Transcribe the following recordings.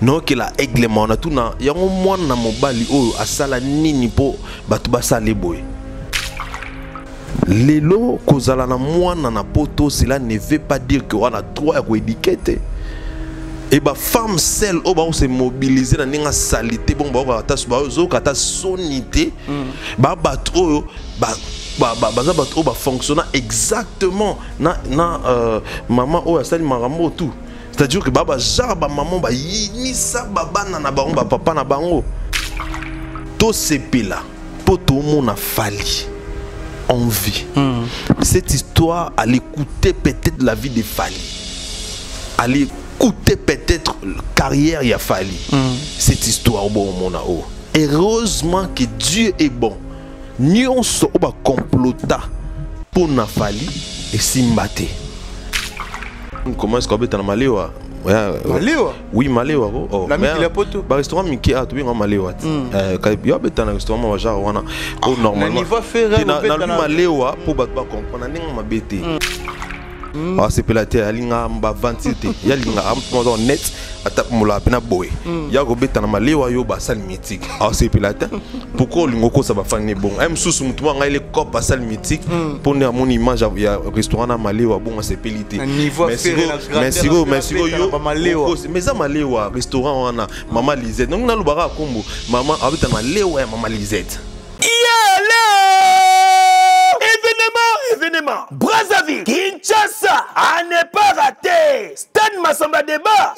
non que la règlement na tout na yango mwana mobali oyo asala nini po batu basale boy lelo kozala na mwana na poto cela ne veut pas dire que on a droit à éduquer et ba femme celle au ba on se mobiliser na ninga salité bon ba ta zo kata sonité ba batro ba batro ba fonctionner exactement na maman o asali marambo tout c'est-à-dire que baba genre ba maman ba yinisa baba na bango ba papa na bango to sepela po tout monde a fallu en vie. Cette histoire allait coûter peut-être la vie de Fally, allait coûter peut-être la carrière il a fallu. Cette histoire bon mon ao. Heureusement que Dieu est bon. Nous on se complota pour na Fally et s'imbater. Comment est-ce qu'on peut en Maléwa? Maléwa? Oui, Maléwa. Oh, la Miki la poto. Bah restaurant Miki a tout bien en Maléwa. Quand il y a un restaurant moi genre on a normalement. Il va faire dans Maléwa pour battre comprendre n'importe ma bêtise. Ah c'est pelaté alinga mba ventité ya linga am net atap mola pena boy ya robeta na Maléwa yo ba sal mythique ah c'est pelaté pourquoi lingo ko ça va faire bon am sous mutu nga ile cop ba sal mythique pour mon image ya restaurant na Maléwa bon c'est pelité mais sigo yo mais ça Maléwa restaurant wana mama Lisette donc na lubara kombo mama abeta na Maléwa ya mama Lisette événement Brazzaville, Kinshasa, à ne pas rater. Stade Massamba Débat,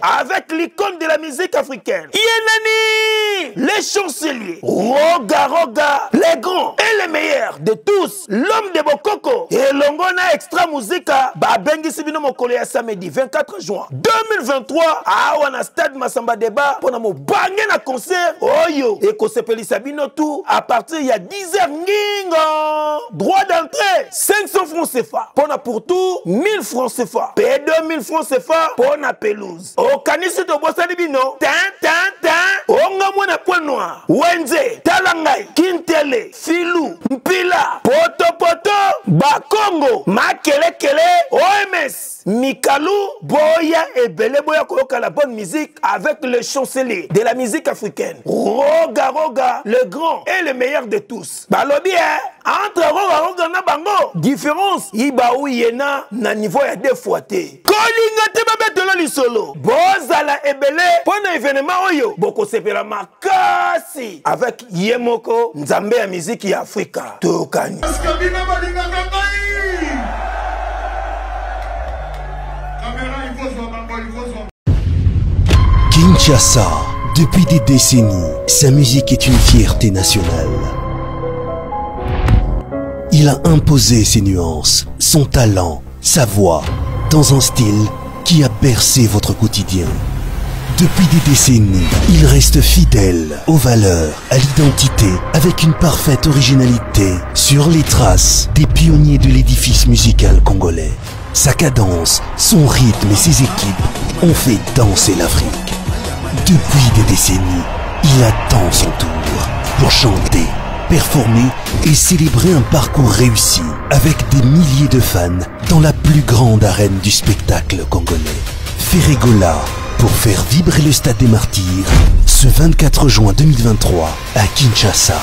avec l'icône de la musique africaine. Yenani, les chanceliers, Roga Roga, les grands et les meilleurs de tous, l'homme de Bokoko et Longona Extra Musica, Babengi Sibino Mokole samedi 24 juin 2023, à Wana Stade Massamba Débat, pour nous banger un concert, Oyo, et Kosepeli Sabino tout, à partir il y a 10h, droit d'entrée 500 francs CFA. Pour tout 1000 francs CFA. Paye 2000 francs CFA pour la pelouse. Au canisi de Bossanibino. Onga mwana point noir. Wenze, Talangai, Kintele, Filou, Mpila, Poto, Bakongo, Makelekele, OMS, Mikalu, Boya et Bele Boya Koyoka la bonne musique avec le chancelier de la musique africaine. Roga Roga, le grand et le meilleur de tous. Balobi, entre Roga Roga na bango, différence, Iba ou Yena, na niveau ya deux fois té. Kolinga te babet de l'Olisolo. Bozala Ebele, pour un événement oyo, Boko sepela makasi. Avec Yemoko, Nzambe ya musique ya Afrika. Tokani. Kinshasa, depuis des décennies, sa musique est une fierté nationale. Il a imposé ses nuances, son talent, sa voix, dans un style qui a bercé votre quotidien. Depuis des décennies, il reste fidèle aux valeurs, à l'identité, avec une parfaite originalité sur les traces des pionniers de l'édifice musical congolais. Sa cadence, son rythme et ses équipes ont fait danser l'Afrique. Depuis des décennies, il attend son tour pour chanter, performer et célébrer un parcours réussi avec des milliers de fans dans la plus grande arène du spectacle congolais. Ferregola pour faire vibrer le Stade des Martyrs ce 24 juin 2023 à Kinshasa.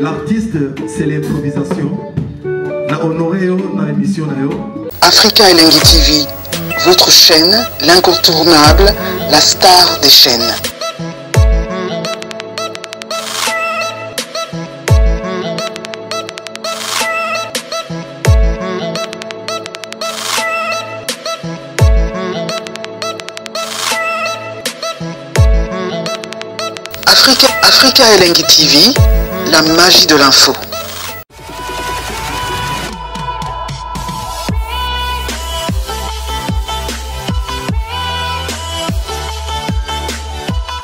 L'artiste, c'est l'improvisation. La honoré dans l'émission. Africa LNG TV, votre chaîne, l'incontournable, la star des chaînes. Africa Elengi TV, la magie de l'info.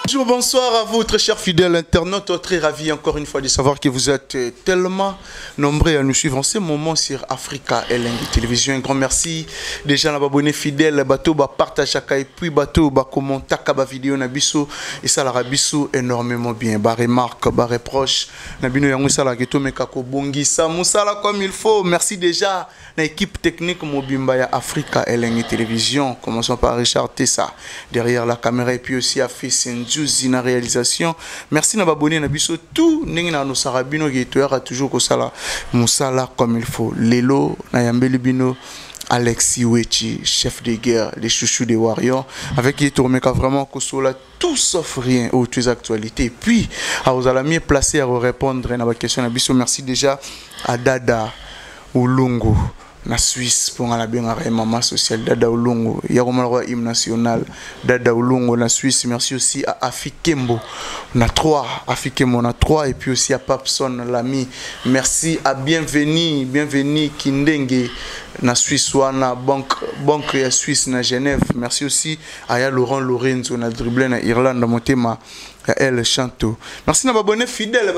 Bonjour, bonsoir à vous, très chers fidèles internautes. Très ravi encore une fois de savoir que vous êtes tellement nombreux à nous suivre en ce moment sur Africa Elengi Télévision. Un grand merci déjà à abonnés fidèles, bateau ba partage et puis bateau ba commenter ba vidéo na biso et ça la biso énormément bien. Ba remarque, ba reproche na bino yango ça la geto mekako bongisa musala comme il faut. Merci déjà à l'équipe technique Mobimba ya Africa Elengi Télévision. Commençons par Richard Tessa derrière la caméra et puis aussi à Fils na réalisation. Merci na abonné na biso tout ndenge na no sarabino qui toyaka toujours ko sala musala comme il faut. Lelo na yambeli bino Alexis Wechi, chef de guerre, les chouchous des Warriors, avec qui tourmeka vraiment que cela tout sauf rien aux actualités. Puis à vous allez mieux placer à répondre à la question na biso. Merci déjà à Dada Ulungu na Suisse pour la bien maman sociale Dada Ulungu, Yaromalwa hymne national Dada Ulungu na Suisse. Merci aussi à Afikembo na 3 Afikembo na 3 et puis aussi à Papson l'ami. Merci à bienvenue Kindenge na Suisse wana banque ya Suisse na Genève. Merci aussi à Laurent Lorenzo na dribble na Irlande motema elle Chanto. Merci à abonnés fidèles.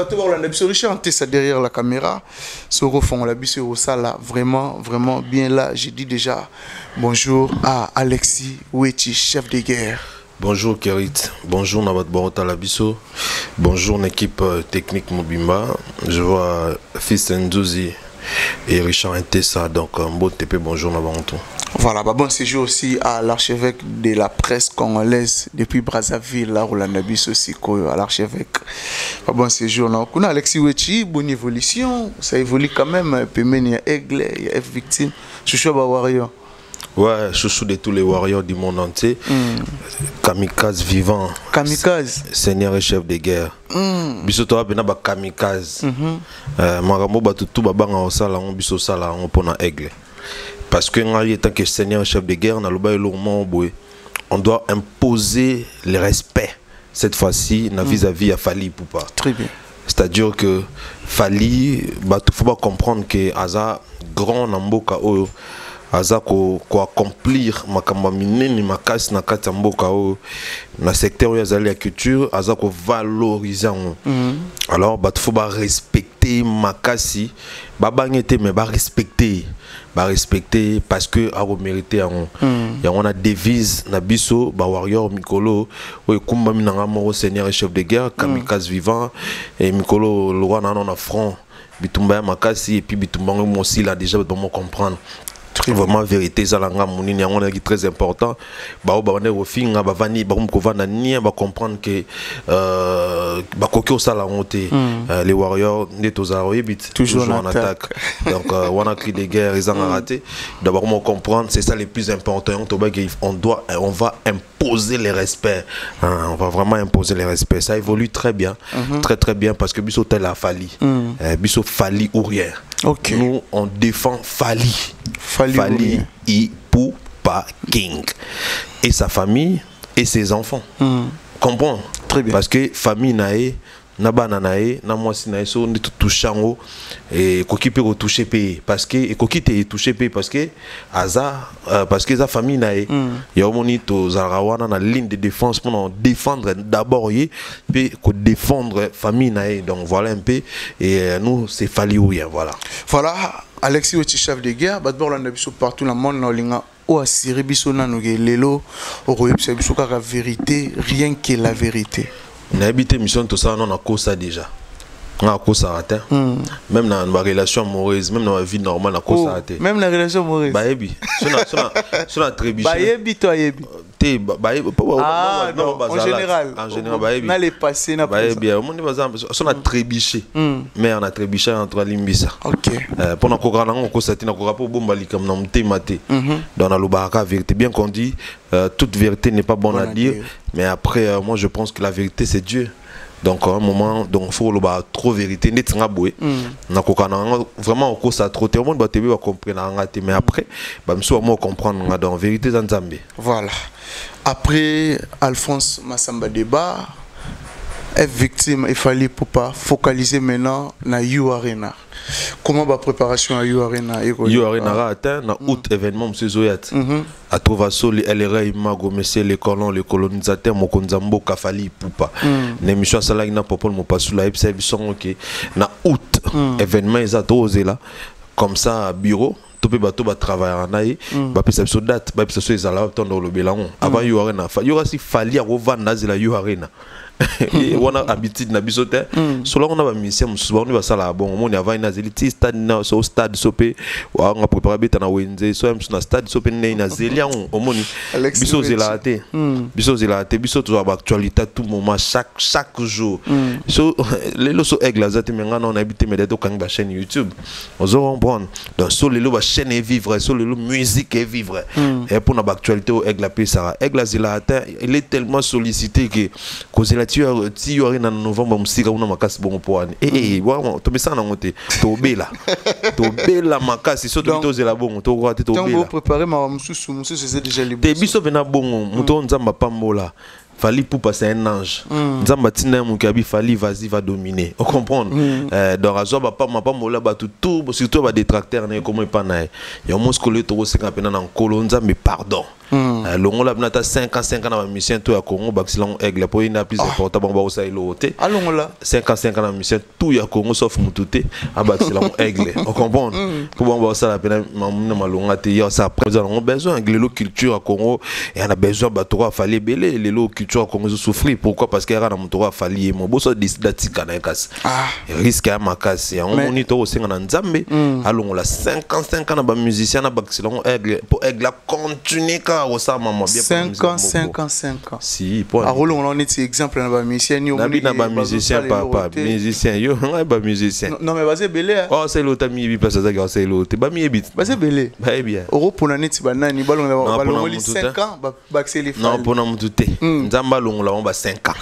Richard Tessa derrière la caméra. Soro fond la bise au sala. Vraiment bien là. J'ai dit déjà bonjour à Alexis Wechi, chef de guerre. Bonjour Kerit. Bonjour Nabat Borota Labiso. Bonjour l'équipe technique Mobimba. Je vois Fils Ndouzi et Richard Tessa. Donc un beau TP. Bonjour Nabantou. Voilà, bon séjour aussi à l'archevêque de la presse congolaise depuis Brazzaville, là où la Nabis aussi, à l'archevêque. Bon séjour, là. On a Alexis Wechi, bonne évolution, ça évolue quand même. Il y a Aigle, il y a F victime, chouchou ba warrior. Ouais, chouchou de tous les warriors du monde entier. Kamikaze vivant. Kamikaze. Seigneur et chef de guerre. Biso to abena ba kamikaze. Marambo ba tutu ba banga osala on biso sala on pona Aigle. Parce que en tant que seigneur chef de guerre, on doit imposer le respect. Cette fois-ci, vis-à-vis à Fali Poupa. Très bien. C'est-à-dire que Fali, il faut pas comprendre que Aza grand Namboka Oyo, Aza ko accomplir makamba minene makasi na kati mboka o na secteur ya zali ya culture Aza ko valoriser. Alors il faut respecter makasi babangete mais respecter parce que a mérité on a devise na biso ba warrior mikolo o kumba minanga mo seigneur et chef de guerre kamikaze vivant et mikolo le roi na front bitumba makasi et puis bitumba mo aussi là déjà pour comprendre vraiment vérité zalanga monini on est très important ba on est refinga ba vani ba komkovana ni ba comprendre que ba kokyo sala honte les warriors netozaro yebit toujours en attaque donc on a cri de guerre ils ont raté d'abord comment comprendre c'est ça le plus important on va imposer les respects on va vraiment imposer les respects ça évolue très bien très bien parce que biso tel a Fali biso Fali ou rien. Okay. Nous on défend Fali Ipupa King et sa famille et ses enfants. Comprends? Très bien. Parce que famille nae nabana nae na mwasi nae so ndi touchango et koki pe retoucher pays parce que et koki te toucher pays parce que sa famille nae ya omoni to zarawana na ligne de défense pour défendre d'abord et puis ko défendre famille nae. Donc voilà un peu et nous c'est Fali ou rien voilà. Voilà Alexis Wechi, chef de guerre, batbor la biso partout dans le monde na linga o asiri biso na no lelo o koyebisa biso ka vérité, rien que la vérité. Na habité mission tout ça on a cause ça déjà. On a cause ça raté. Même dans ma relation amoureuse, même dans ma vie normale on a cause ça raté. Même la relation amoureuse. Bah yebi. Sur la trébiche. Bah yebi toi yebi. Non, en général. En général bah yebi. Na les passé na bah yebi. On dit par exemple sur la trébiche. Mais on a trébiché entre limbisa. OK. Pour na kokana on cause ça tina kokapo bomba likam na mtématé. Dans la lobaka vérité bien qu'on dit toute vérité n'est pas bonne à dire, mais après moi je pense que la vérité c'est Dieu. Donc à un moment donc faut le ba trop vérité net nga boé na kokana vraiment ko ça trop tout le monde ba tebe ba comprendre ngate mais après ba mso moi comprendre nga dans vérité Nzambe. Voilà. Après Alphonse Massamba Débat est victime, il fallait pour pas focaliser maintenant na You Arena. Comment va préparation à You Arena? You Arena atteint na août événement monsieur Zoyat. À trouver soli LRA Imago monsieur les colons les colonisateurs mokonzambo kafali poupa. L'émission ça là ina popol mo pasula epsa bison OK. Na août événement ils a dosé là comme ça bureau. Tout peut bateau va travailler en aïe, va passer sur date, va passer sur les alarmes dans le bélan. Avant You Arena, il y aura si fali à revendre dans la You Arena. On a habitude na bisote. Selon on a mission, souvent on va ça là bon. On y a va na zeliti stade na so stade sopé. On a préparé bête na Wenze. So même na stade sopé na zelia on moni. Biso zelate. Biso zelate. Biso toujours actualité tout moment chaque jour. So les lo so aigle azate menga on habite mais de kang ba chaîne YouTube. On se comprendre. Donc so les lo ba chaîne est vivre, so les lo musique est vivre. Et pour na actualité au aigle la ça. Aigle zelate, il est tellement sollicité que cause tu as en novembre musique on a makasi bon poane bon to mesa na ngote to bela makasi so to zela bon to ko to bela préparer ma mususu c'est déjà libre te biso bena bon muto nzamba pambola Fali Poupa c'est un ange. Nzamba tina mukabi Fali vas-y va dominer. On comprend. Donc azo ba pas mola ba tout surtout ba détracteur né comment pas na. Ya moskole to 50 pena na nkolo nzambe pardon. Longola binata 5 ans na mission to ya Congo baxilan aigle pour ina plus important ba osa ilote. Alongola 5 ans na mission tout ya Congo sauf mutute abaxilan aigle. On comprend. Pour ba osa la pena mamuna malonga te ya ça après on a besoin anglo culture à Congo et on a besoin ba to fallait belé les lo culture Congo souffrir pourquoi parce qu'il y a un moto fallait mon boss datika na kas. Risque à makasi on monitor aussi na nzambe alongola 55 ans na ba musicien na baxilan aigle pour aigle continuer 5 ans. Si, pour on est exemple dans musicien musicien papa musicien yo ba musicien. Non mais basé belé. Oh c'est l'autre mi bi parce que c'est l'autre. Ba mi ebit. Basé belé. Ba bien. Europe on est banani balon 5 ans ba accélé. Non pour na mutute. Nzamba longola on ba 5 ans.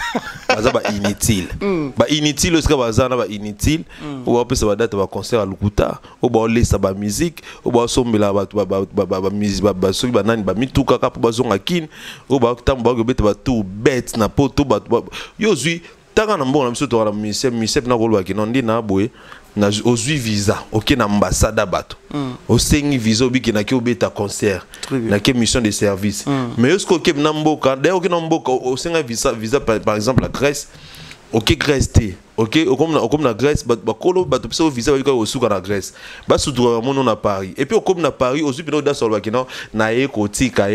Baza ba inutile. Ba inutile ce que baza na ba inutile. Ou ba pesa ba date ba concert à Lukuta, ou ba lesa ba musique, ou ba sombela ba musique ba soki banani ba tout kaka pour bazonga kin o ba tamba ba beta ba tout bête na poto ba yo zui tanga na mbona miso to na mise na kolwa ki non ndi na boye na ozui visa OK na ambassade bato o sengi visa obiki na ki obeta concert na ki mission de service mais est-ce que na mboka d'ailleurs que na mboka o senga visa par exemple la Grèce OK Grèce OK comme na Grèce ba kolo ba to pesa visa ba ko suka na Grèce ba sutura mono na Paris et puis comme na Paris ozu pino da solwa kino na ye ko tika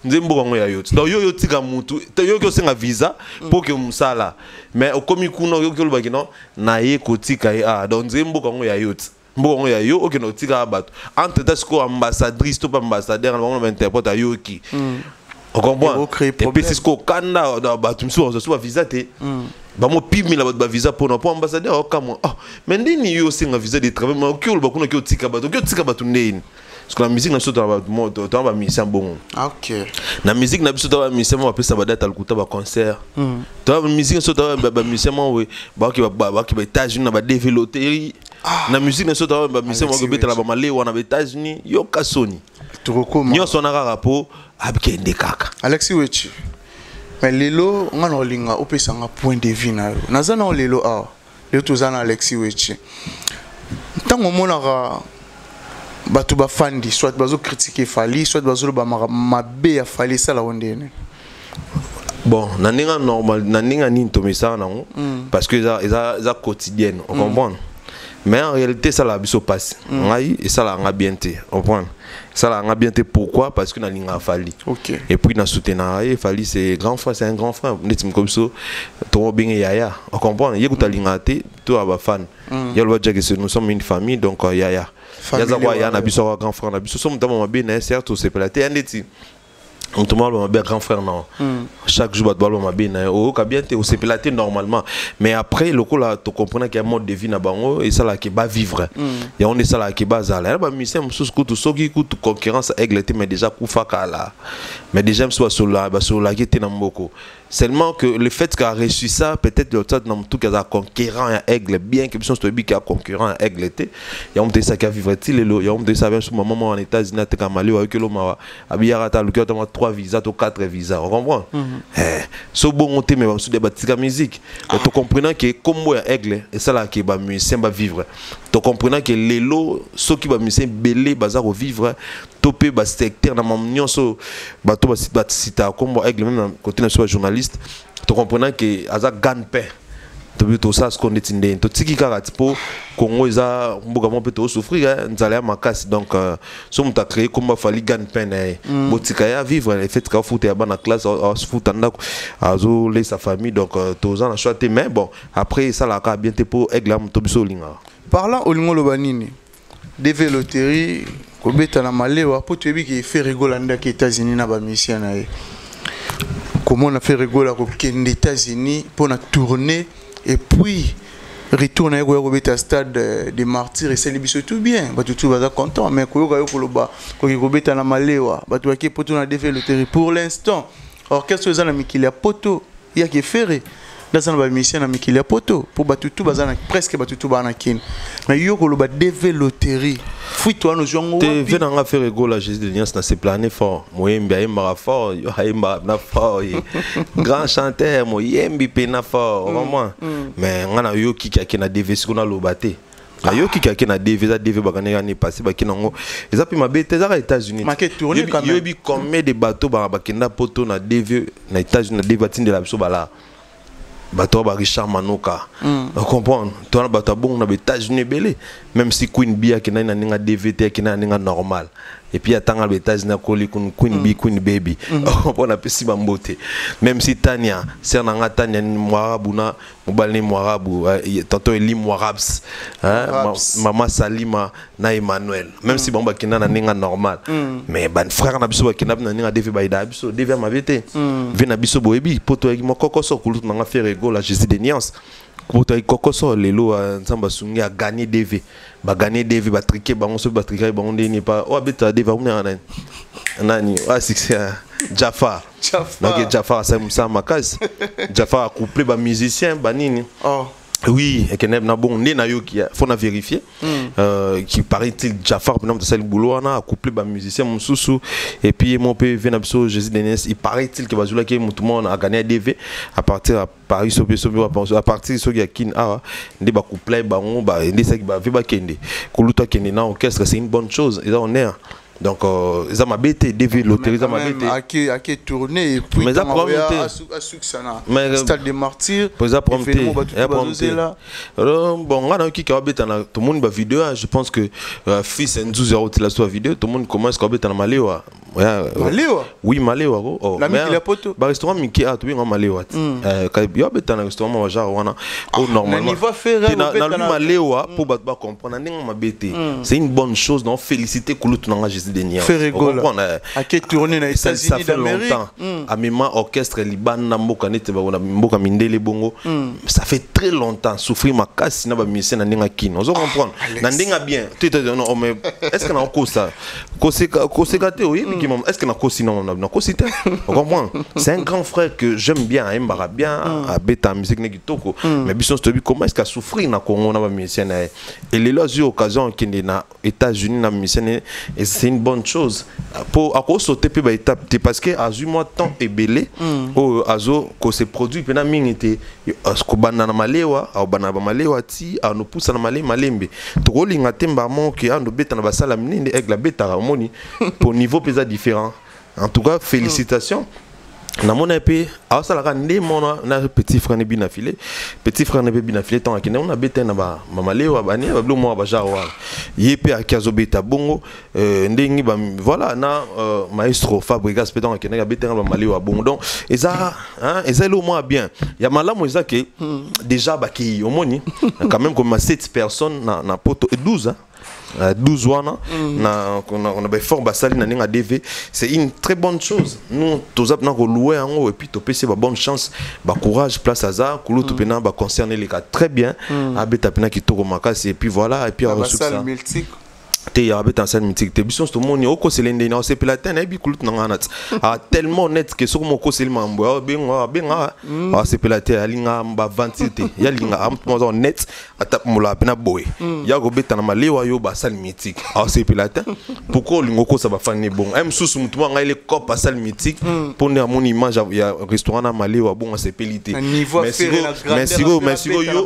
nzembo ngo ya yoti donc yo tika mutu yo ko senga visa pour que musala mais comme kuno yo ko ba kino na ye ko tika donc nzembo ngo ya yoti mbongo ya yo OK no tika bato entre tasco ambassadrice to pas ambassadeur on va interprète à yo qui on comprend et puis c'est ce qu'on kanda da bato mso so visa te ba mo pimi la ba visa pour ambassadeur okamo mais ndini yo singa visa de travail mais okyo ba kuna kyo tika bato ndeni parce que la musique na biso to ba mission bon OK na musique na biso to ba mission mo apesa ba date al kuta ba concert to ba musique so to ba mission mo we ba ki ba États-Unis na ba développer na musique na so to ba mission mo ko betala ba male wana ba États-Unis yo kasoni tu recommande nyo sona rapport abkende kaka Alexis Wechi. Mais lelo ngano linga opesa nga point de vue na yo nazana lelo lelo tozana Alexis Wechi ntango monaka bato ba fandi soit bazo critiquer Fali soit bazo ba mabe ya Fali sala ondene bon naninga normal naninga ni ntomisa nango parce que ça quotidienne on comprend mais en réalité ça la biso passe ngai et ça la nga bien te on comprend ça la nga bien te pourquoi parce que nalinga Fali OK et puis na soutenir Fali c'est grand frère c'est un grand frère netim comme ça to bien yaya on comprend yekuta linga te to aba fan yalwa dire que nous sommes une famille donc yaya yaza kwa yana biso grand frère na biso sommes dans ma bien certes c'est platé andeti on te parle de grand frère non chaque jour tu parles de bien au bien tu c'est platé normalement mais après le coup là tu comprends qu'il y a un mode de vie na bango et ça là qui va vivre et on est ça là qui base là ba mission sous tout ce qui coûte concurrence aigle mais déjà kufa kala mais déjà soit sur la qui était na mboko seulement que le fait qu'a reçu ça peut-être le temps dans tout cas conquérant un aigle bien que sont qui a concurrent un aigle était et on dit ça qui a vivre il y a on dit ça même sur maman en États-Unis te kamali wa que lo ma abiyara ta le cœur 3 visas, 4 visas, on comprend? So bon, on te met sur des bâtiments musique. Tu comprends que comme moi, aigle, et ça là qui va musicien va vivre. Tu comprends que les lots, ceux qui va musicien belé, bazar vivre, topé, bas secteur, dans mon union, so, bateau, bas cita, comme moi, aigle, même côté national journaliste, tu comprends que Aza gagne paix. Tout ça, ce qu'on est indé. Tout ce qui est pour Congo, ils ont peut souffrir. Nous allons à casse. Donc, si on a créé comme il fallait gagner peine, botika vivre, les faits de foot et à la classe, à se foutre à laisser sa famille. Donc, tous on a choisi. Mais bon, après ça, la bien pour aigle tout parlant au lingo lobanini, DV loterie, kobeta na malewa, pour tu qui fait rigoler aux États-Unis na ba mission na. Comment on a fait rigoler aux États-Unis pour na tourner. Et puis, retourne à au stade des martyrs et c'est tout bien. Tout va être content. Mais quand il y a Malewa, pour l'instant, orchestre des amis qui a poto, il y a qui ferré. Dans un mission ami qui a poto pour battre tout presque battre tout banakin. Mais il y a le DV loterie. Fouille-toi nos gens. Tu viens d'en faire rigolo la Jésus de Nias dans ses planets forts. Moi j'aime fort, j'aime fort. Grand chanteur, moi j'aime pena fort. Mais on a eu qui a na DV sur na lo baté. Ayo qui a na DV bagane année passée bakina ngo. Ils pi mabete za États-Unis. Market tourner quand même. Yo combien de bateaux bakina poto na DV na États-Unis na DV tin de la biso bala. Bateau ba Richard Manoka. On comprend. Toi bateau bon na États-Unis belé. Même si Queen Bee qui na ninga DVT qui na ninga normal. Et puis attends les États-Unis koli Queen Bee Queen Baby. On prend la pesi bambote. Même si Tania, c'est nanga Tania Mwarabu na mobali Mwarabu, tantôt Eli Mwarabs, Maman Salima na Emmanuel. Même si bamba kina na ninga normal. Mais ban frère na biso kina na ninga DV ba ida biso DV ma vete. Vena biso boebi poto eki mokoko so kulu nanga faire ego la Jésus de Niance. Poto eki kokoso lelo nzamba sungi a gagner DV. Ba gagner DV ba triquer ba on se ba triquer ba on n'est pas o abeta DV on est nani ah c'est Jafar. Donc Jafar ça makas. Jafar a couplé ba musicien ba nini. Oh. Oui, et que na bon né na yo qui faut na vérifier qui paraît-il Jafar par exemple ça le boulot on a couplé ba musicien Moussou et puis mon père vient absolument Jésus Denis il paraît-il que bazula qui tout le monde a gagné DV à partir à Paris à partir de qui kin ah ndé ba couplé ba on ba ndé ça qui ba va kende kuluta kende na orchestre c'est une bonne chose et là on est donc ils ont m'abêté DV loterie ils ont m'abêté à qui tourner et puis mais ça prometé à succès na stade des martyrs pour ça prometé bon on a qui abêté na tout le monde ba vidéo je pense que fils en 12 euros la soit vidéo tout le monde commence à abêter na Malewa Malewa oui Malewa oh la miki la poto ba restaurant miki a tout bien Malewa yo abêter na restaurant wa genre wana au normalement niveau faire na Malewa pour ba comprendre ndenge m'abêté c'est une bonne chose donc féliciter kulutu na fait rigoler à qui tourner na États-Unis d'Amérique à même orchestre liban na mboka nete ba mboka mindele bongo ça fait très longtemps souffrir ma casse na ba musicien na ndinga kino on comprendre na ndinga bien tu te non mais est-ce que na ko ça kosekate oui est-ce que na ko sinon na ko cité on comprend c'est un grand frère que j'aime bien Mbara bien à beta musique ne kitoko mais biso stobi comment est-ce qu'a souffrir na Congo na ba musicien et les là eu occasion kende na États-Unis na musicien et c'est une bonne chose pour à cause sauter puis étape parce que à du mois temps est belé au azo que ces produits pena minité ko banana malewa au banana malewa ti à nous pousse na malembe to linga temba mon qui a nous beta na basala mininde avec la beta harmonie pour niveau pesa différent en tout cas félicitations na mon épée à ça la ndé mon na petit frère ne bien affilé tant que on a beta na ba mamalewa bani ba blo mo ba jawa yépé à kazo beta bongo ndengi ba voilà na maestro Fabregas pétant que na beta na mamalewa bongo donc et ça hein et ça le moins bien il y a malamu ça que déjà ba ki omoni quand même comme 7 personnes na poto 12 hein 12 wana on a fort basali na ninga DV c'est une très bonne chose nous tous na ko louer en et puis to pese ba bonne chance ba courage place hasard kulu to pena ba concerner les cas très bien abeta pena ki to makasi et puis voilà et puis ça te ya beta salle mythique te biso to moni oko selende na sepela tena e bi kulut na ngana a tellement net que soko moko selma mbo benga a sepela te alinga ba ventité ya linga am mo net atap mula pena boy ya go beta na malewa yo ba salle mythique a sepela te pourquoi lingo ko sa ba fani bon am susu mutu nga ile cop a salle mythique pour ne mon image ya restaurant na malewa bon a sepelité mais sigo yo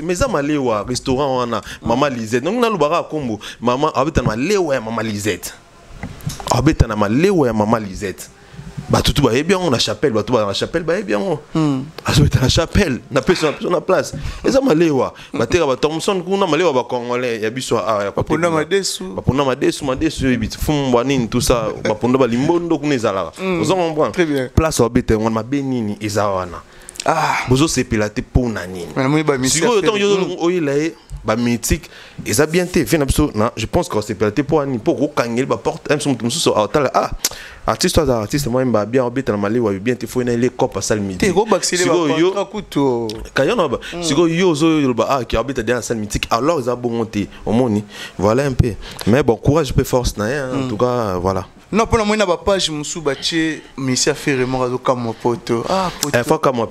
mais ça malewa restaurant wana mama Lisette donc na lubaka kombo mama abeta na malewa ya mama Lisette abeta na malewa ya mama Lisette ba tutu ba bien on a chapelle ba tutu ba na chapelle ba bien on azobeta na chapelle na personne na place eza malewa ba teka ba Thomson kuna malewa ba congolais ya biso ya pona madesu ebit fumba nini tout ça ba ponda ba limbondo kuna ezala ozo comprendre très bien place abeta on ma benini ezawana bozo sepelate pona nini sigo tant yo oyelae ba mythique et ça bien té je pense que c'est peut-être pour ani pour kangel ba porte un son so artiste moi mba bien obeta na mali wa bien té faut na les cop à salle mythique go baxile ba contrat kuto kayona ba sigo yo zo ba qui obeta dans salle mythique alors ils a bon monter au moni voilà un peu mais bon courage peu force na en tout cas voilà. Non, pour la moyenne, la page, je me suis battu, mais ça fait vraiment comme mon pote. Une fois comme moi,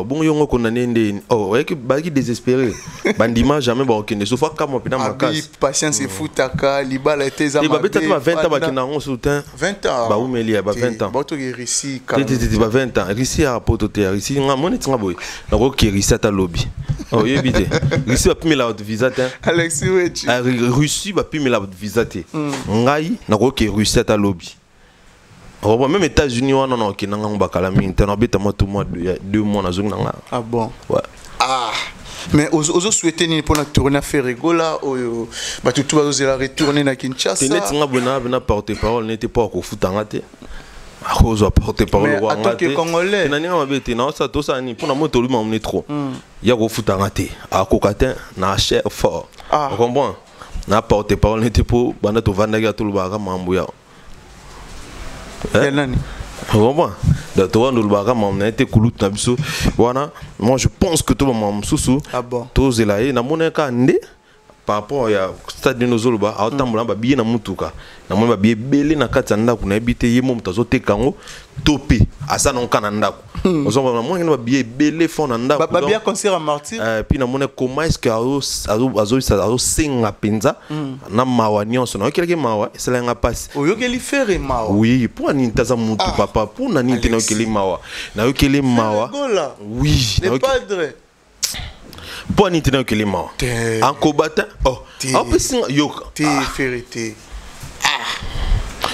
bon, yon condamné, oh, ouais, qui désespéré. Bandima jamais bon, qui ne soit comme moi, ma casse. Patience et foutaka, liba la tête à 20 ans, qui n'a rien soutien. 20 ans. Bah, où mais il y a 20 ans. Bah, tu es ici. Tu 20 ans. Ici à Pototé, ici, on a mon état boy. Donc, qui est ici à ta lobby. Oh, il est Russie va plus la visa. Alexis, Russie va plus la visa. Ngai, n'a pas Russie à ta lobby. Même États-Unis, on a qui n'a pas calamité. On a bêté moi tout mois 2 mois dans zone. Ah bon. Ouais. Ah. Mais aux souhaiter ni pour la tourner à Ferregola ou bah tout va oser la retourner à Kinshasa. T'es net nga porte-parole n'était pas au foot en raté. À cause porte-parole en raté. Mais Congolais. N'a rien à bêter non ça tout ça ni pour la moto lui m'emmener trop. Ya au foot en raté. À Cocatin na cher fort. Vous comprenez? Na porte-parole n'était pas banda to vandaga tout le baga mambuya. Moi je pense que tout le monde sous tous est là na moneka ndé par rapport à stade de nos zoluba a tambola ba biye na mutuka na mo ba biye belé na katanda kuna ebité yemo mutazo tekango topé asa non kananda ozo ba mo ngena ba biye belé fond na ndako ba biya concert à martyr puis na mona comment est-ce que azo singa penza na mawa nyonso na keleke mawa sala nga passe oyokeli faire mawa oui pour ni taza mutu papa pour na ni tena okeli mawa na okeli mawa oui le padre pour ni tena okeli mawa en combattant en plus yoka te ferité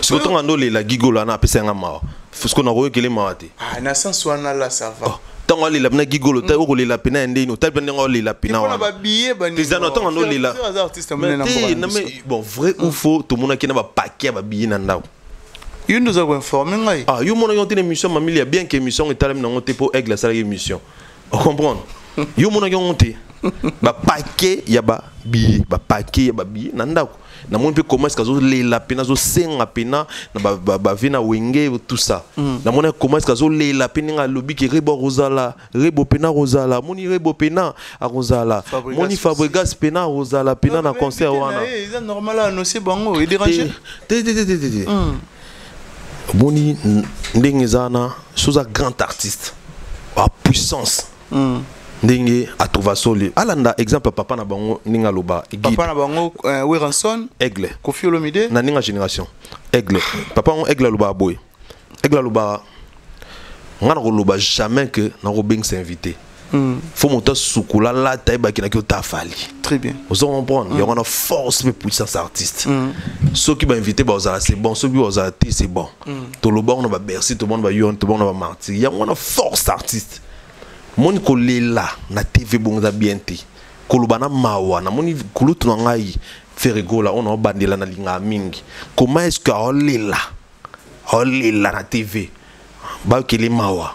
ce que on la gigola na pesa nga mawa parce qu'on a okeli mawa te na sens wana là ça va tant on la na gigolo ta ko la pena ndeno ta pena ngo la pena wana ba billet ba ni tant on la bon vrai ou faux tout monde qui na ba paquet ba billet na ndao you nous a informé ngai yo mon yon tene émission mamili bien que émission etalem na ngote pour aigle ça émission on comprendre yo mon yon ngote ba paquet ya ba billet ba paquet ya ba billet na ndao na mon pe comment est-ce que zo la pena zo senga pena na ba vina wenge tout ça na mon comment est-ce que zo la pena nga lobby ki rebo rosala rebo pena rosala moni rebo pena a rosala moni Fabregas pena rosala pena na concert wana c'est normal annoncer bango et déranger moni ndenge zana chose grand artiste a puissance ndenge atova soli alanda exemple papa na bango ninga loba papa na bango Weranson Aigle Koffi Olomide na ninga génération Aigle papa on Aigle loba boy Aigle loba ngana ko loba jamais que na ko beng s'inviter faut monter sukula la taïba qui na ki otafali très bien vous comprenez il y a une force mais puissance artiste ceux qui va inviter ba ozala c'est bon ceux qui ozala c'est bon tout le monde va Bercy tout le monde va Yon tout le monde va Martyr il y a une force artiste moni kolela na TV bonza bienti kolubana mawa na moni kulutu ngai Ferregola on a bandela na linga mingi comment est-ce que olela na TV ba kele mawa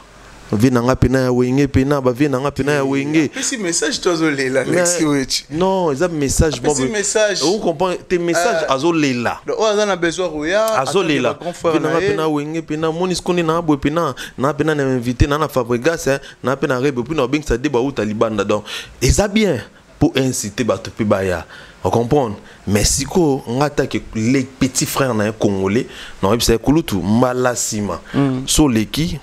vina nga pena ya wenge pena ba vina nga pena ya wenge petit message tozolela Lexi Wechi non ça message bon message on comprend tes messages azolela on a besoin roya azolela vina nga pena wenge pena moni skoni na bo pena na pena na invité na Fabregas na pena rebe puis na bing ça débat ou talibanda donc et ça bien pour inciter ba to pe baya on comprend. Mais si on attaque les petits frères na congolais, non c'est kulutu malasima. So les qui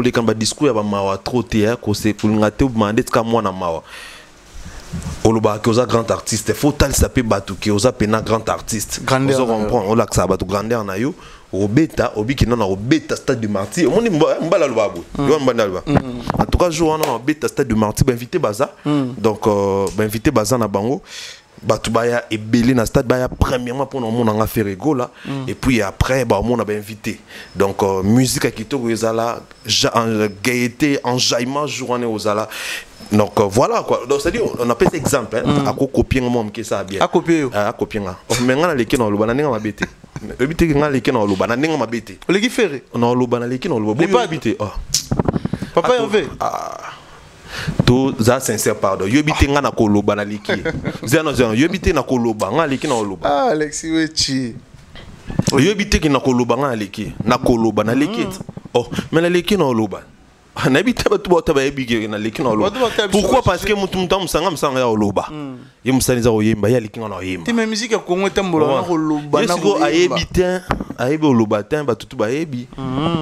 les kamba discours ya ba mawa trop théâ ko c'est pour ngate demander ka moi na mawa. Oloba que oza grand artiste, faut tal saper batu que oza pena grand artiste. On comprend, on la que ça batu grandeur na yo. Obeta obi qui non obeta stade de Marty on dit mbala lobabo yo mbanda loba en tout cas jour on obeta stade de Marty ba invité baza donc ba invité baza na bango batu baya ebelé na stade baya premièrement pour nous on a fait rigola et puis après ba on a ba invité donc musique à kitoko ezala gaieté enjaillement journée ozala donc voilà quoi donc c'est à dire on appelle exemple à copier moi que ça bien à copier mais ngana leki na loba na ninga mabete ebité ngana leki na loba na ninga mabete leki ferré na loba na leki na loba bo ebité papa yove to za sincère pardon yobité ngana ko loba na leki zeno yobité na ko loba ngana leki na loba Alexis Wechi yobité ki na ko loba ngana leki na ko loba na leki mais na leki na loba pourquoi parce que mutumta musanga musanga ya oloba ye musaniza oyemba ya likinga na oyemba ti musique ya Congo tambola na oloba na ko ayebitin ayebe oloba tin ba tutu ba yebi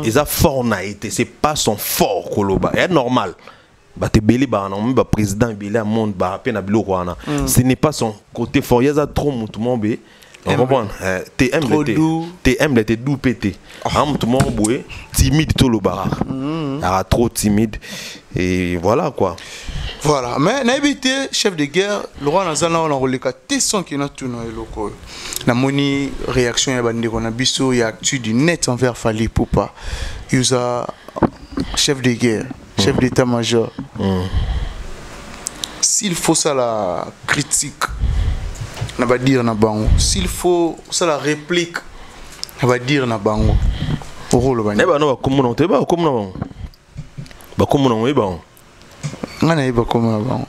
eza fort na été c'est pas son fort koloba est normal ba te beli ba na ba président beli a monde ba pe na biloko wana ce n'est pas son côté fort ya za trop mutumombe on comprend TM était doux pété tout le monde boué timide tout le bar trop timide et voilà quoi voilà mais n'habité chef de guerre le roi nazana on a relika tesson qui na tout na eloko na moni réaction ya bande ko na biso ya actu du net envers Fally Ipupa usa chef de guerre chef d'état-major s'il faut ça la critique na ba dire na bango s'il faut ça la réplique na ba dire na bango rôle ba ba no ba komuna te ba komuna ba komuna we ba ngana ba komuna ba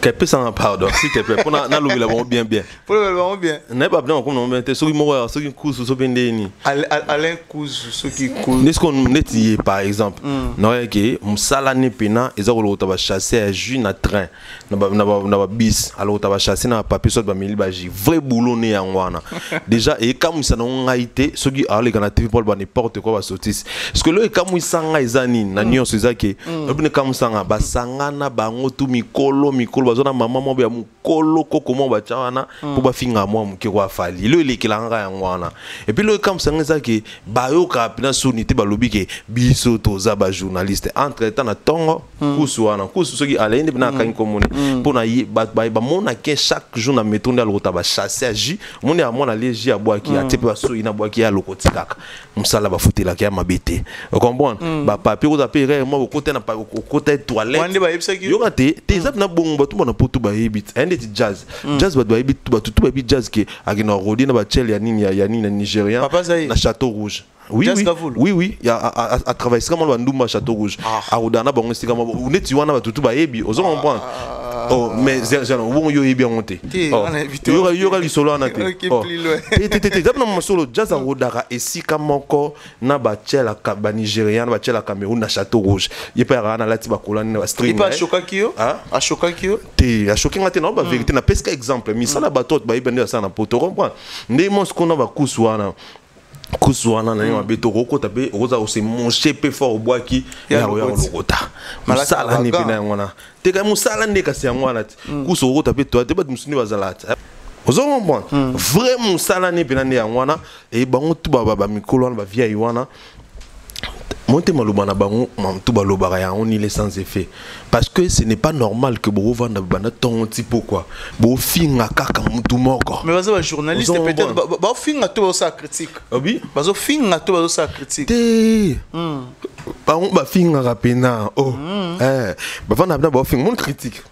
Qu'est-ce que pardon, s'il te plaît, pour na louer la bon bien. Pour le bon bien. N'est pas bien comme on était sur moi, sur une course sur bendeni. Alain Kouz, ce qui coule. N'est-ce qu'on est par exemple, non que musala ne pena, ils ont l'autre va chasser à jus na train, na bis, alors tu vas chasser na papier sur ba mili baji, vrai boulot né en wana. Déjà et comme ça non été, ceux qui allent gana TV pour ba n'importe quoi va sortir. Parce que là comme ils sanga izani na nyon c'est ça que, obine comme sanga ba sanga na bango tu mikolo bazona maman mo ya mukolo koko mo bachawana po ba finga mo muke kwa Fally le lekilanga ya ngwana et puis le comme sanga que bayo ka pina sunité balobi ke biso toza ba journaliste entre temps na tongo kusuana kusu soki alainde bina kan komoni pona ba mona ke chaque jour na metonde ya lota ba chasser ji moni ya mona leji ya boaki a tepe ba so ina boaki ya lokoti kaka musala ba futela ke ya mabete o comprendre ba papier ko tapere mo ko na pa ko ta toilette yo kate te zap na bongo tout na potu ba hebit ende ti jazz jazz ba hebit tout ba hebit jazz ke agina rodi na ba chel ya nini na nigérien na Château Rouge. Oui, oui, il y a à travailler comme on va Château Rouge. À Rodana, bon, c'est comme on est tu vois na tout ba hebi, ozo comprendre. Oh, mais genre bon yo hebi monté. Yo ga li solo na te. Te d'abord na solo jazz à Rodara et si comme encore na ba chel ba nigérien ba chel Cameroun na Château Rouge. Il peut na lati ba kolani na stream. Il pas choquant kio? A choquant kio? Te a choquant te na ba vérité na pesque exemple, mais ça la batot ba ibende ça na poto comprendre. Ndé mons qu'on a ba kuswana kuswana na mabeto roko tape roza ose moncher pe fort bois qui ya rokota musala ni pina ngwana te ka musala ndeka si ngwana kuso roko tape to te ba musuni bazalata ozo comprendre vrai musala ni pina ya ngwana e bango tu ba mikolo ba via iwana monte maloba na bango tout baloba ya on il est sans effet parce que ce n'est pas normal que bo vanda bana ton petit pourquoi bo finga kaka mutu moko mais bazo journaliste peut-être ba finga to sa critique oui bazo finga to sa critique te ba finga rapena ba vanda ba finga mon critique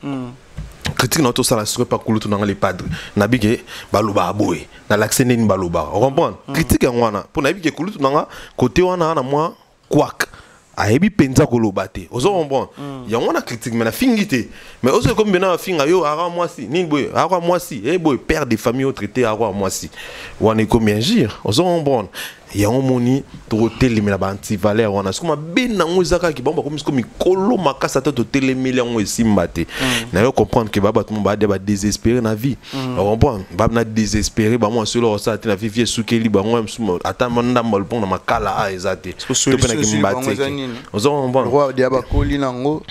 critique na to sala serait pas cool tout dans les padres na bige baloba aboy na l'accès ni baloba on comprend critique ngwana pour na bige cool tout dans côté wana na moi quack ayebi penza koloba te ozo comprendre ya ngona critique mais na fingité mais ozo comme bena finga yo ara moi si ni boy ara moi si boy père de famille au traité ara moi si wana comme agir ozo comprendre ya omoni to telemela ba anti-valeur wana sukuma bena ngozaka ki bomba comme comme kolo makasa to telemela ngo esimba te na yo comprendre que baba tout monde ba désespéré na vie on comprend ba na désespéré ba moi solo ça te na vie sukeli ba ngo ata manda mol pon na makala a ezate to pena ki mbate ozo comprendre roi de ba koli nango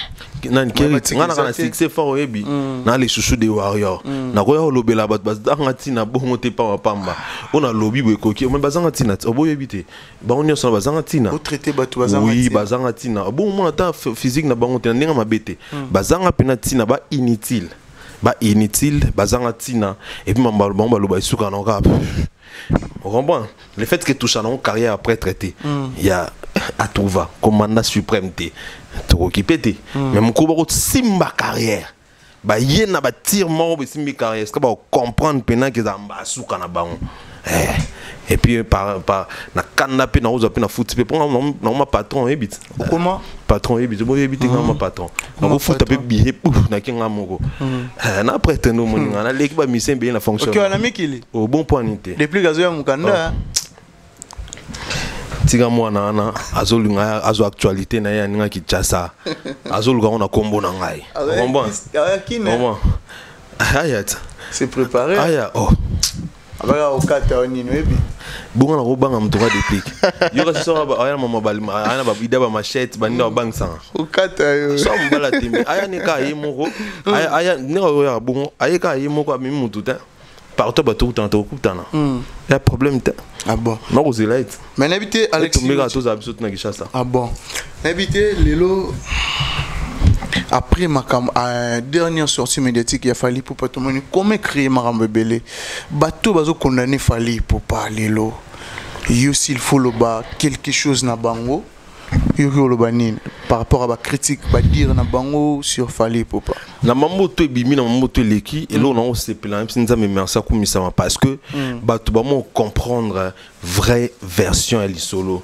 nan Kerit ngana kana succès fort oyebi na les chouchous des warriors na ko lobela bat bazanga tina bongo te pa pamba ona lobi bo koki mais bazanga tina oboyebi te ba on nyonso bazanga tina o traiter batu bazanga oui bazanga tina bon mon ata physique na bango tina ndinga mabete bazanga pena tina ba inutile bazanga tina et puis mamba bomba loba isuka na rap on comprend le fait que tout ça dans carrière après traité il y a Atouva commandant suprême te to okipete même ko ba simba carrière ba yena ba tire mort ba simba carrière est-ce que ba comprendre pena que za mbasuka na bango et puis par na canapé na ozo pe na foot pe pour na patron ebit comment patron ebit bo ebit nga patron na foot pe billet na kinga moko na prêtre no moninga na l'équipe ba mission bien na fonction OK on a mikili au bon point nité depuis gazo ya mukanda tiga mwana ana azolinga azo actualité na ya ninga kichasa azoluka ona kombo na ngai kombo ayat c'est préparé aya oh abaka okata onino ebi bunga na robanga mtoka déplique yoka sisa ba aya mama bali ana ba bida ba machette banda bang sang okata yo so mbala tembe aya nika yemoko aya nika ya bungo aya ka yemoko ami mutu ta partout ba tout temps kutana y a problème ta ah bon non vous êtes mais n'habiter Alexis tomber à tous absous na kishasa ah bon n'habiter lelo après ma dernière sortie médiatique il a fallu pour pas tout le monde comment créer Marambe Belé bateau bazo condamné fallu pour parler lo s'il faut le bas quelque chose na bango yoko lo banine par rapport à la critique ba dire na bango sur fallu pour pas na mamoto ebimi na mamoto leki et là on se plaint sinza me merci à komisama parce que bato ba mo comprendre vraie version elle solo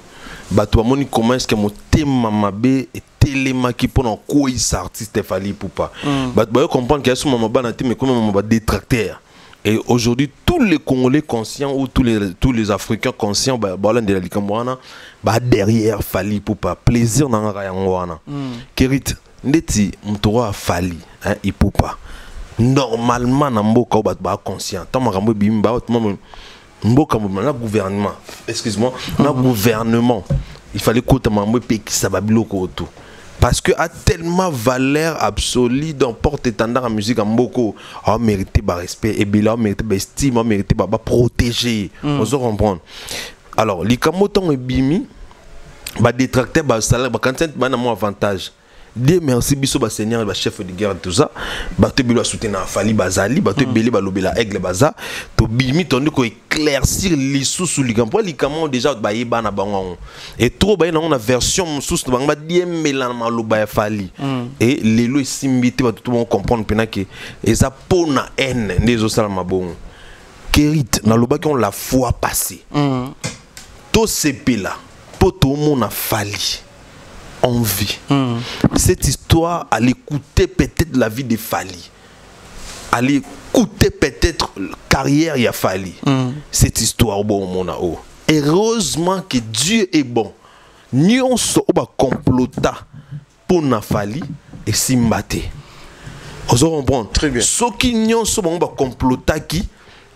bato ba moni comment est-ce que mo tema mabe telema qui pour quoi il artiste fali poupa bato ba comprendre que ce moment ba na mais comme moment ba détracteur et aujourd'hui tous les Congolais conscients ou tous les Africains conscients ba de la likamwana ba derrière fali poupa plaisir na ngara yangwana Kerit ndeti mtoro fali hein ipupa normalement na mboka ba ba conscient tant makambo bimba autrement mboka na gouvernement excuse-moi na gouvernement il fallait que mambo pe qui ça babiloko auto parce que a tellement valeur absolue dans porte-étendard en musique en mboko a mérité ba respect et bila mérité ba estime a mérité ba protéger on se comprendre alors likamoton ebimi ba détracter ba salaire ba content ba na mo avantage. Dieu merci biso ba seigneur ba chef de guerre tout ça ba te bilo soutenir fali bazali ba te belé ba lobela aigle baza to bimi tondi ko éclaircir lisusu likampo likamo déjà ba yeba na bango et trop ba na version sous ba Dieu melana loba fali et lelo simbité ba tout le monde comprendre pena que eza pona haine ndezo sala mabongo Kerit na loba ki on la fois passée to sepela po to mona fali envie. Cette histoire, à l'écouter peut-être la vie de Fali, à l'écouter peut-être la carrière il y a Fali. Cette histoire bon mon ao. Heureusement que Dieu est bon. Nous sommes complota pour na Fali et Simbate. Vous comprenez? Très bien. Ce qui nous sommes complota qui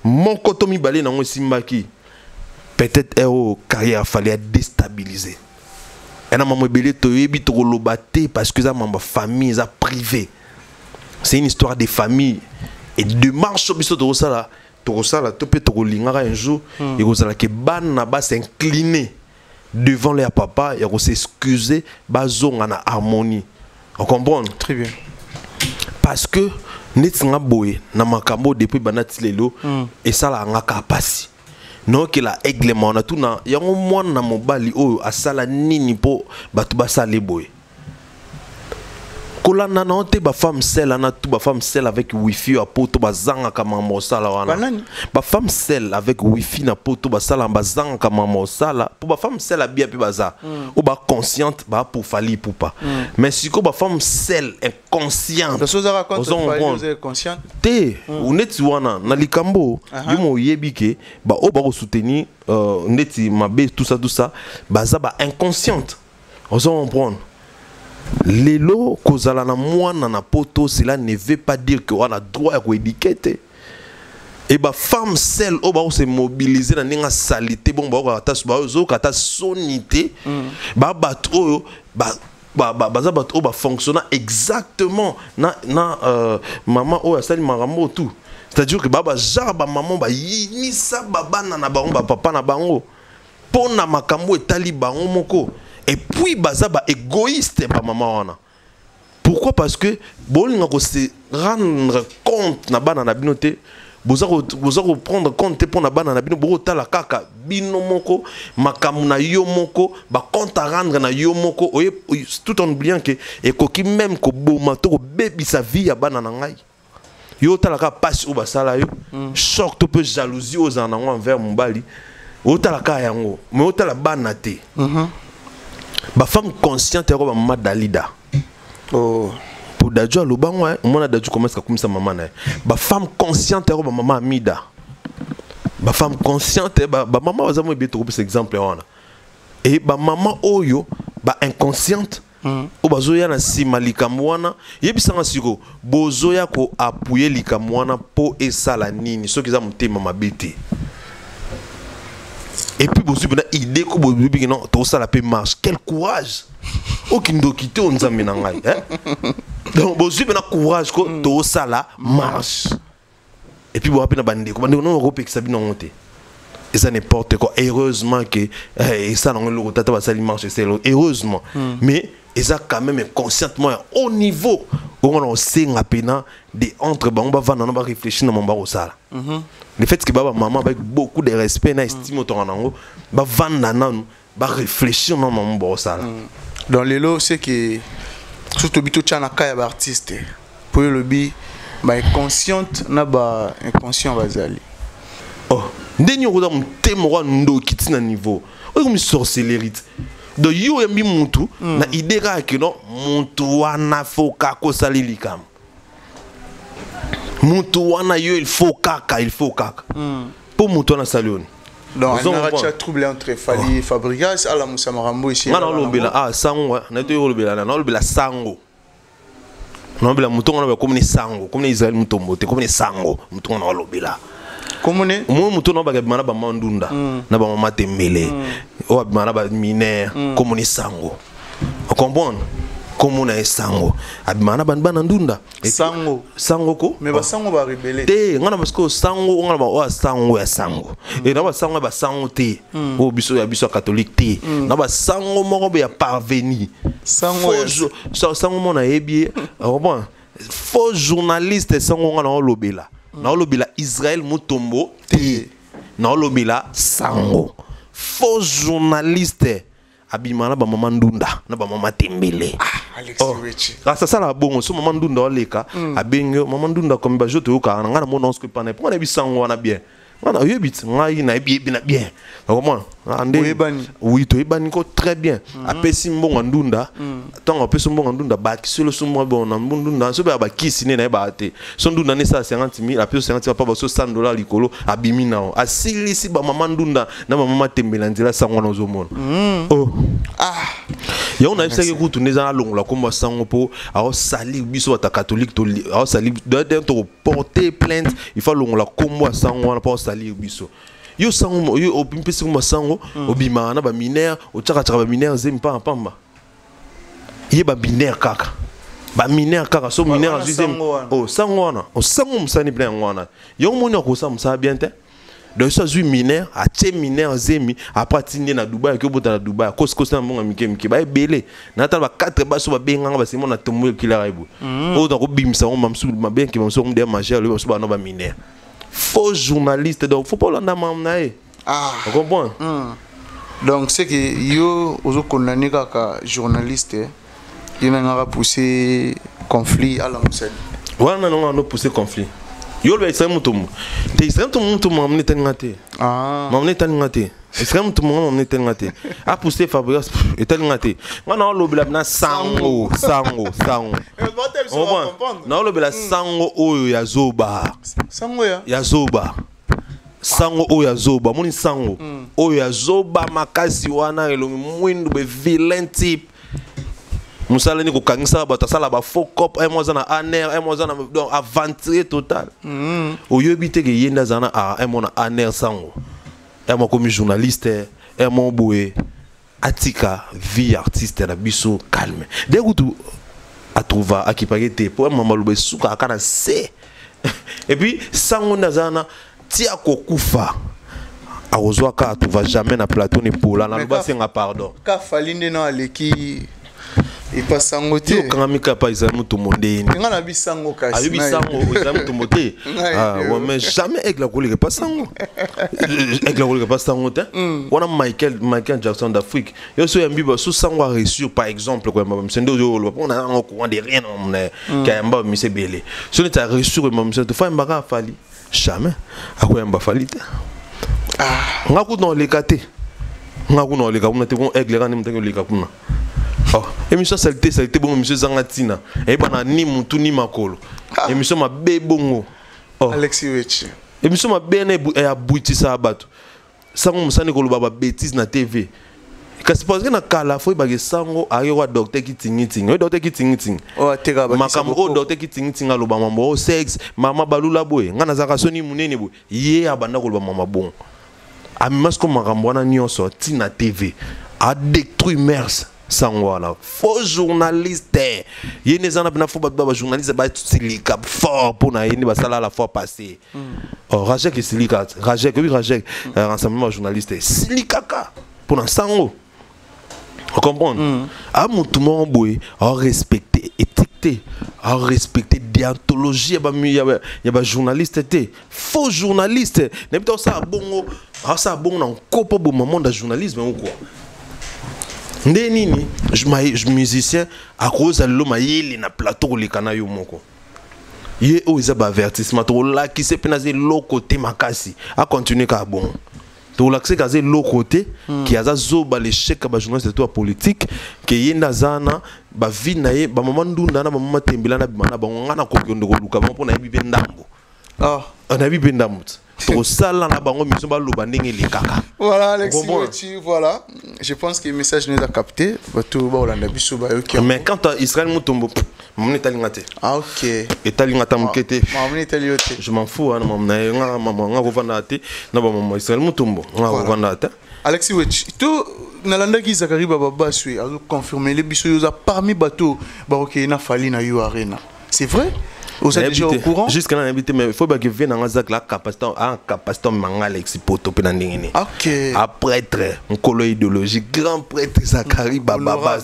mon kotomi balé na Simbaki peut-être carrière Fali a déstabilisé. Et na maman belé to yebi to lobate parce que ça maman famille ça privé. C'est une histoire de famille et de marche biso to sala to peut to lingara un jour et ko sala que ban na ba s'incliner devant leur papa et ko s'excuser ba zonga na harmonie. On comprend? Très bien. Parce que netinga boye na makambo depuis banati lelo et ça la ngaka pasi. Non que la règlement on a tout na yango mwana mobali oyo asala nini po batu basale boy kolanda na te ba femme seule na tout ba femme seule avec wifi à poto bazanga kama mosala wana ba femme seule avec wifi na poto basala bazanga kama mosala pour ba femme seule bien pe baza ou ba consciente ba pour fali poupa mais si ko ba femme seule inconsciente la chose raconte fali consciente te uneti wana na likambo yumo yebike ba o ba soutenir neti mabe tout ça baza ba inconsciente on comprendre. Lelo kozala na mwana na poto, cela ne veut pas dire que on a droit à éduquer. Et ba femme seule o ba se mobiliser na ninga salité bon ba kata zo kata sonité ba bato ba bato ba fonctionner exactement na maman o asali marambo tout. C'est-à-dire que baba genre ba maman ba yinisa baba na bango ba papa na bango pona makambo etali bango moko. Et puis baza ba égoïste ba maman wana. Pourquoi? Parce que bolinga ko se rendre compte na bana na binote boza ko prendre compte pour na bana na bino bo tala kaka bino moko makamu na yo moko ba compte à rendre na yo moko tout en oubliant que ekoki même ko boma to ko bebi sa vie ya bana na ngai. Yo tala ka passe ou basala yo choc to peu jalousie aux anango envers mobali. O tala ka yango mais o tala bana te. Ba femme consciente est maman Dalida. Oh. Pour Dadjo Lobango, on a Dadjo commence à commencer maman. Ba femme consciente est maman Amida. Ba femme consciente est ba maman va jamais bien trouver cet exemple là. Et ba maman oyo ba inconsciente. O bazoya na sima likamwana. Yebisanga siko bozoya ko appuyer likamwana po esala nini. Ceux qui ont monté maman bété. Et puis, vous avez une idée que vous avez non, tout ça la paix marche. Quel courage! Aucun document on nous amène en aïe. Donc, vous avez un courage que tout ça là marche. Et puis, vous avez une bande. Vous avez un Europe qui s'habille en monté. Et ça n'importe quoi. Heureusement que ça dans le tata ça marche. Heureusement. Mais et ça quand même conscientement au niveau où on sait la peine de entre on va réfléchir dans mon bar au sala. Le fait que baba maman avec beaucoup de respect na estime autour en ango ba vanda nan ba réfléchir dans mon bar au sala. Dans les lots c'est que surtout bito tchana kaya ba artiste pour le bi ba inconsciente na ba inconscient bazali. Oh, ndeni ko da mtemwa ndo kitina niveau. O comme sorcellerie. De yo yambi muntu na idea que non muntu wana foka ko salili kam. Muntu wana yo il faut kaka. Pour muntu wana salioni. Donc on a déjà troublé entre Fali Fabregas à la Moussa Marambo ici. Na lobela sango na to lobela na lobela sango. Na lobela muntu wana comme ni sango, comme ni Israël mutombo te comme ni sango, muntu wana lobela. Comment ne? Moi mutu na ba bimana ba mandunda na ba mama tembele. O bimana ba miner comme ni sango. On comprend? Comme na sango. Abimana ba ndunda. Sango ko? Mais ba sango ba rebelle. Te ngana parce que sango ngana ba o sango ya sango. Et na ba sango ba sango te. O biso ya biso catholique te. Na ba sango moko be ya parvenu. Sango mona ebi. Comprend? Faux journaliste sango ngana lobela. Na lobela Israël Mutombo te na lobela sango faux journaliste abimana ba mama ndunda na ba mama tembele Alex Rich ça ça la bongo so mama ndunda oleka abenge mama ndunda comme ba joto yoka ngana mo non ce que pas ne pour na bi sango na bien ngana yebit ngai na bi na bien comment ande oui to ebani ko très bien apesi mbongo ndunda tant apesi mbongo ndunda ba kisolo so mo bon na ndunda so ba kisine na ba te so ndunda ne sa 50,000 apesi 50 pas ba so $100 likolo abimi na asili si ba mama ndunda na mama tembela nzela sango na zomona oh ya on a essayé que tout neza na longola comme sango po a sali biso ta catholique to a sali to porter plainte il faut longola comme sango na pas sali biso yo sango yo opimpesi kuma sango obima na ba mineur o chaka ba mineur zempa pamba ye ba mineur kaka so mineur deuxième oh sango wana o sango msani bla ngwana yo moni ko sa msa bien te de ça ju mineur a che mineur zemi après tinde na Dubai ke bota na Dubai kosko na mbonga mike ba ebele na ta ba 4 ba so ba benga ba simo na tomo kila raibu o da ko bimsa o mamsu ma bien ki mamsu on de manger le so ba no ba mineur faux journaliste donc faut pas l'endamander vous comprenez donc c'est que yo ozo condamné kaka journaliste il n'a pas poussé conflit à la moussade. Ouais, non, on a poussé conflit. Yo le Israël mutumu. Te Israël mutumu mamne tengate. Ah. Mamne tengate. Israël mutumu mamne tengate. A poussé Fabrice et tengate. Ngana lo bela na sango. Na lo bela sango oyo ya zoba. Sango ya. Ya zoba. Sango oyo ya zoba. Moni sango. Oyo ya zoba makasi wana elo mwindu be vilain type. Musala ni kokangisa bato sala ba faux cop moza na aner moza na donc aventure total oyobi te ke yenda zana a mona aner sango mo comme journaliste mo boue atika vie artiste na biso calme dès que tu a trouvé akipagete pour mama lobe suka akana se et puis sango nazana ti akokufa arozwa ka tu vas jamais na plateau ni pola na loba senga pardon ka falinde na aleki et pas sangoté. Yo quand mika pas ils aiment tout le monde. On a vu sango kasi. Ah oui sango, ils aiment tout le monde. Ah ouais mais jamais avec la couleur pas sango. Avec la couleur pas sango te. On a Michael Jackson d'Afrique. Yo so yambi ba sous sango reçu par exemple quoi même sendo yo on a un courant de rien on est kayamba monsieur belé. So tu as reçu même sendo fa mbaka fali. Jamais. Akwa mba fali te. Ah, ngaku no lekate. Ngaku no lekate on te bon aigle ran mtengo lekapuna. Oh, émission saleté bon monsieur Zangatina. Et bana ni mutu ni makolo. Émission ma bongo. Oh. Alexis Wechi. Émission ma bene e abuti sa bato. Sango musani ko baba bêtise na TV. Kasi parce que na kala foi ba sango ayo wa docteur ki tingiting. O docteur ki tingiting. Oh tega ba. Makamo o docteur ki tingiting aloba mambo o sex, mama balula boy. Ngana zaka soni munene boy. Ye abanda ko mama bon. Amimas ko makambo na nyonso ti na TV. A détruit mers. Sangwala faux journaliste yene zana bina faux ba journaliste ba silika fort pour na yene ba sala la fois passée oh Rajek et silika Rajek oui Rajek rassemblement journaliste silikaka pour na sango on comprend a mutu mo boy a respecter éthique a respecter déontologie ya ba journaliste té faux journaliste n'importe ça bongo ça bon na kopo bo moment de journalisme ou quoi. Ndenini je musicien à cause de l'homme yeli na plateau le kana yo moko ye o isa ba avertissement to la qui se penaze l'autre côté makasi a continuer ka bon to la que kaze l'autre côté qui a zo ba l'échec ba journaliste to politique que yenda zana ba vie na ye ba maman ndunda na ba maman tembela na bimana ba ngana ko kyondo ko luka ba mpona bibe ndambo ah on a bibe ndambo to sala na bango mission ba loba ndenge le kaka. Voilà Alexis Wechi, voilà. Je pense que le message nous a capté. Mais quand Israël Mutombo, mon étalingate. Ah ok. Étalingata mukete. Mon étaliote. Je m'en fous, maman revendate. Non maman Israël Mutombo, revendate. Alexis Wechi, tu nalanda ki Zakari Baba Sui a confirmé les biso yoza parmi bateau baroké na fali na yo arena. C'est vrai? Vous êtes déjà au courant? Jusqu'à là, mais il faut que vienne dans la capacité mangal expoto penandingini. OK. À prêtre, un colo idéologie, grand prêtre Zakari Baba,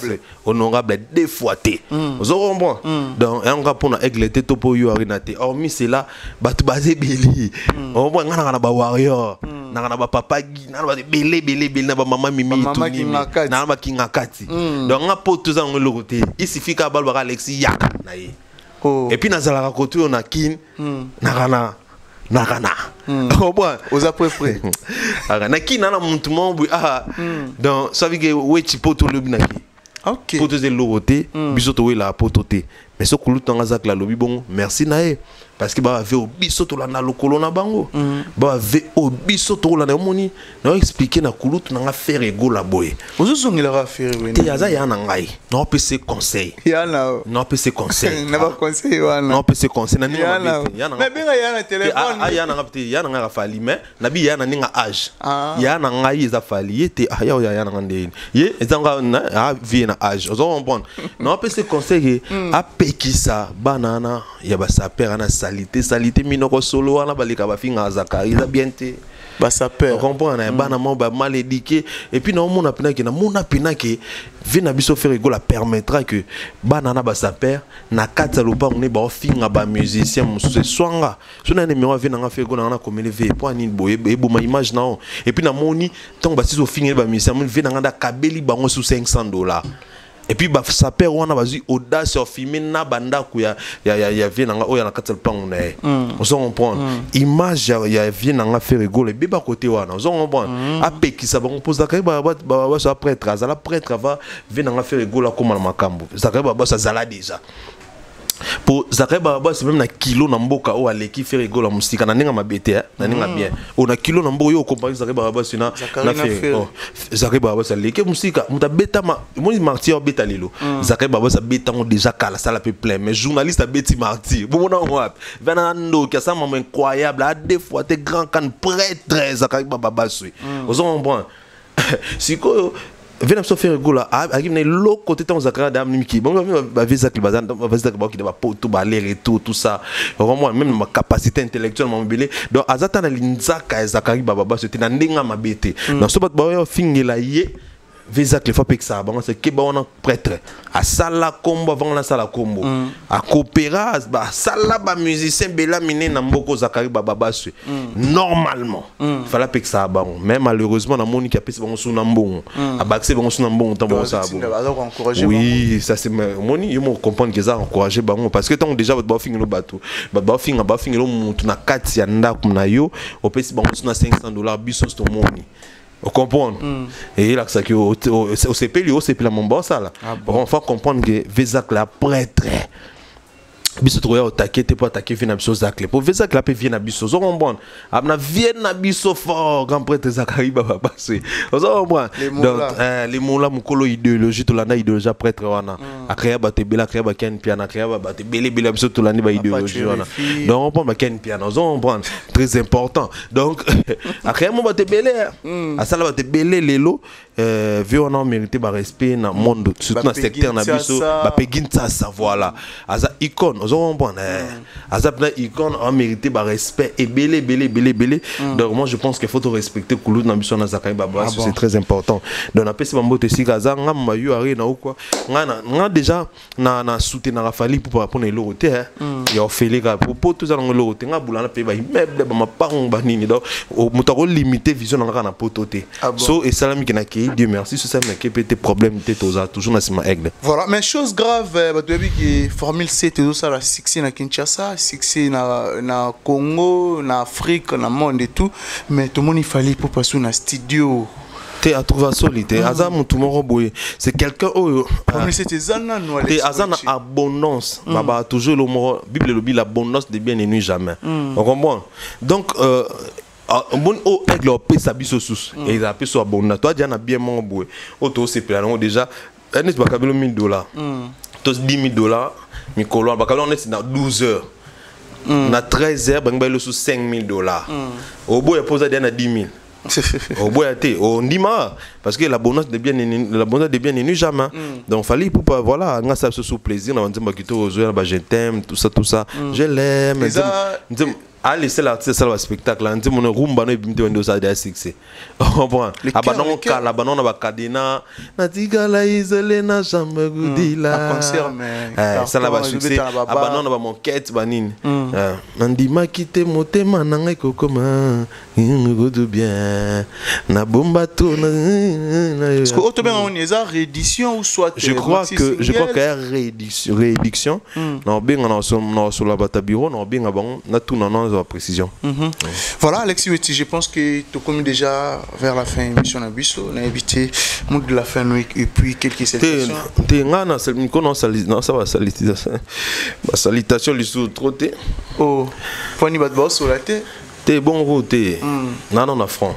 honorable deux fois té. Vous comprenez? Donc un rapport na aigle té topo yo arinate. Hormis cela, batu basé beli. On voit ngana ba warrior, ngana ba papa gi, ngana ba belé na ba maman mimi tout ni. Na ba kingakati. Donc un pot tout ça on le côté. Il suffit qu'à balba Alexis yaka na ye. Oh. Et puis nazala kotu on a kin nakana au moins aux après près na kin na muntu mo donc ça veut que wechi poto le binaki OK poto de l'oroté bisoto we la poto te mais ce que l'autre ngazak la lobi bon merci nae parce que ba ve au bisoto la na lokolo na bango ba ve au bisoto la na moni na expliquer na kulutu na faire ego la boy ozozongi la faire we te yaza ya na ngai na pc conseil ya na na pc conseil na ba conseil wana na pc conseil na ninga ya na mais bien ya na téléphone ya na ngapte ya na nga fali mais na bi ya na ninga âge ya na ngai eza fali yete ya na ngande ye ezanga na vie na âge ozo comprendre na pc conseil a pekisa banana ya ba saper na salité minoko solo wana balika ba finga Zakari za bien te ba saper on comprend na bana mo ba mal éduqué et puis na mona penaki na mona penaki vina biso faire ego la permettra que banana ba saper na kata loba on ba finga ba musicien musu swanga sona numéro vina nga faire ego na komele ve pour ani boye ebo ma image na et puis na moni tant ba siso finga ba musicien vina nga da kabeli bango sous $500. et puis bah ça perd on a vas-y audace sur filmer na banda ku ya vient nga oya na katel plan na on se comprend image ya vient nga faire rigoler beba côté wana on se comprend après qui ça on pose la ba ça prêtre azala prêtre va vient nga faire rigoler comme na makambo ça ba ça zala déjà pour Zakaria Baba c'est même na kilo na mboka o aleki fait rigolo la musique na ninga mabete na ninga bien on a kilo na mboka yo comparer Zakaria Baba c'est na fait Zakaria Baba ça leki musique muta beta ma moi martyr beta lelo Zakaria Baba ça beta on déjà kala ça la peu plein mais journaliste a beti martyr bon on a venando qui ça moment incroyable à deux fois t'es grand can prêtre Zakaria Baba c'est on comprend si ko venez se faire rigoler à qui l'autre côté de Zakaria d'Amni qui bon va visa qui bazan va visa qui va poto baler et tout ça vraiment même ma capacité intellectuelle mon belé donc azata na linzaka Zakaria Baba c'était na ndinga mabete na so ba fingela ye visa que les fois que ça bon c'est que bon prêtre à sala combo avant la sala combo à coopéra ba sala ba musicien bela miné na mboko Zakaria Baba normalement fallait que ça bon mais malheureusement na moni qui a pesi bon sous na mbongo a baxé bon sous na mbongo tant bon ça bon oui ça c'est moni yo mo comprendre que ça encourager bon parce que tant déjà votre ba fingi no bateau ba fingi lo mutu na kati ya ndako na yo au pesi bon sous na $500 biso to moni. Vous comprenez? Et là, c'est que au CP, la mon boss là. On faut comprendre que Vézac la prêtre. Biso trouver au taquet t'es pas attaquer vient abisso Zac pour Vézac la peut vient abisso on comprend amna vient abisso fort grand prêtre Zakaria Baba passer on comprend donc les mots là mukolo idéologie to lana idéologie prêtre wana akaya ba te bela akaya ba ken piano akaya ba te bele abisso to lana ba idéologie wana donc on prend ba ken piano on comprend très important donc akaya mo ba te bele asala ba te bele lelo vu on a mérité ba respect na monde surtout dans secteur na biso ba peginta ça voilà aza icône on comprend aza na icône a mérité ba respect et belé donc moi je pense qu'il faut te respecter kulu na biso na Zakaria Baba c'est très important donc na pesi bambote sika za nga mayu ari na quoi nga déjà na soutenir Rafali pour répondre le roté ya ofeli ka pour tout ça dans le roté nga bulana pe ba immeuble ba mapango ba nini donc mutako limiter vision nga na pototé so et salami ki na ki Dieu merci ce ça mais qui peut être problème tête toujours na sima aigle voilà mais chose grave ba debi qui formule C tout ça la succès na Kinshasa succès na Congo na Afrique na monde et tout mais tout le monde il fallait pour passer na studio te a trouvé solide azam tout mon boy c'est quelqu'un formule c'était zana no te azana abondance baba toujours le mot bible le l'abondance de bien et nuit jamais on comprend donc bon au aigle au pesa biso sous et il a payé sur abondance toi déjà na bien mon boy auto c'est plan déjà n'est pas kabelo $1000 tous $10,000 mikolo bakalo on est dans 12 heures na 13 heures bang le sous $5,000 au boy posa dia na 10,000 au boy até on dit ma parce que l'abondance de bien n'est jamais donc fallait pour pas voilà nga ça sous plaisir na nzemba kito zo ba je t'aime tout ça je l'aime allez c'est l'artiste ça le spectacle là on mon rumba no bimte wendo ça de succès on prend abanon kala abanon na bakadina na tigala isolé na chambre gudila concert mais ça la ba succès abanon na ba mon quête banine ndima kite motema na ngai kokoma ngodo bien na bomba to na est-ce que auto bien on est à réédition ou soit je crois qu'il y a réédition non bien on sur la batabiro non bien bon na tout non précision. Voilà Alexis Weti, je pense que tu commis déjà vers la fin émission na biso, on a invité monde de la fin et puis quelques salutations. T'es ngana c'est non ça va salutation. Ba salutation li sous troté. Oh, poni bat boss ou la té. T'es bon route. Non na franc.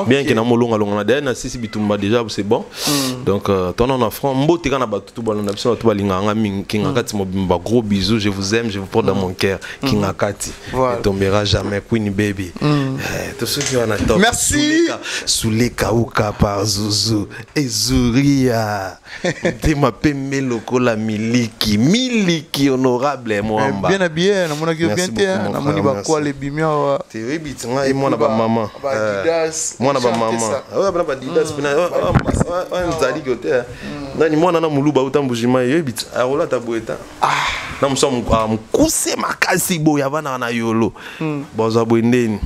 Bien que na molonga longa na na sisi bitumba déjà c'est bon donc ton en franc mbote kana ba tout balona biso to balinga nga kinga kati mobimba gros bisous je vous aime je vous porte dans mon cœur kinga kati ne tombera jamais Queen baby tous ceux qui ont un top merci Souleka uka par Zouzou et Zouria te m'appelle lokola miliki honorable mwamba bien habillé na mona ki bien te na moni ba kwa le bimia wa te rebit nga e mona ba maman mwana ba maman bana ba didas bina nzali kote nani mwana na muluba utambujima yebit arola tabueta na musomo mukuse makasi boya bana na yolo boza bwendeni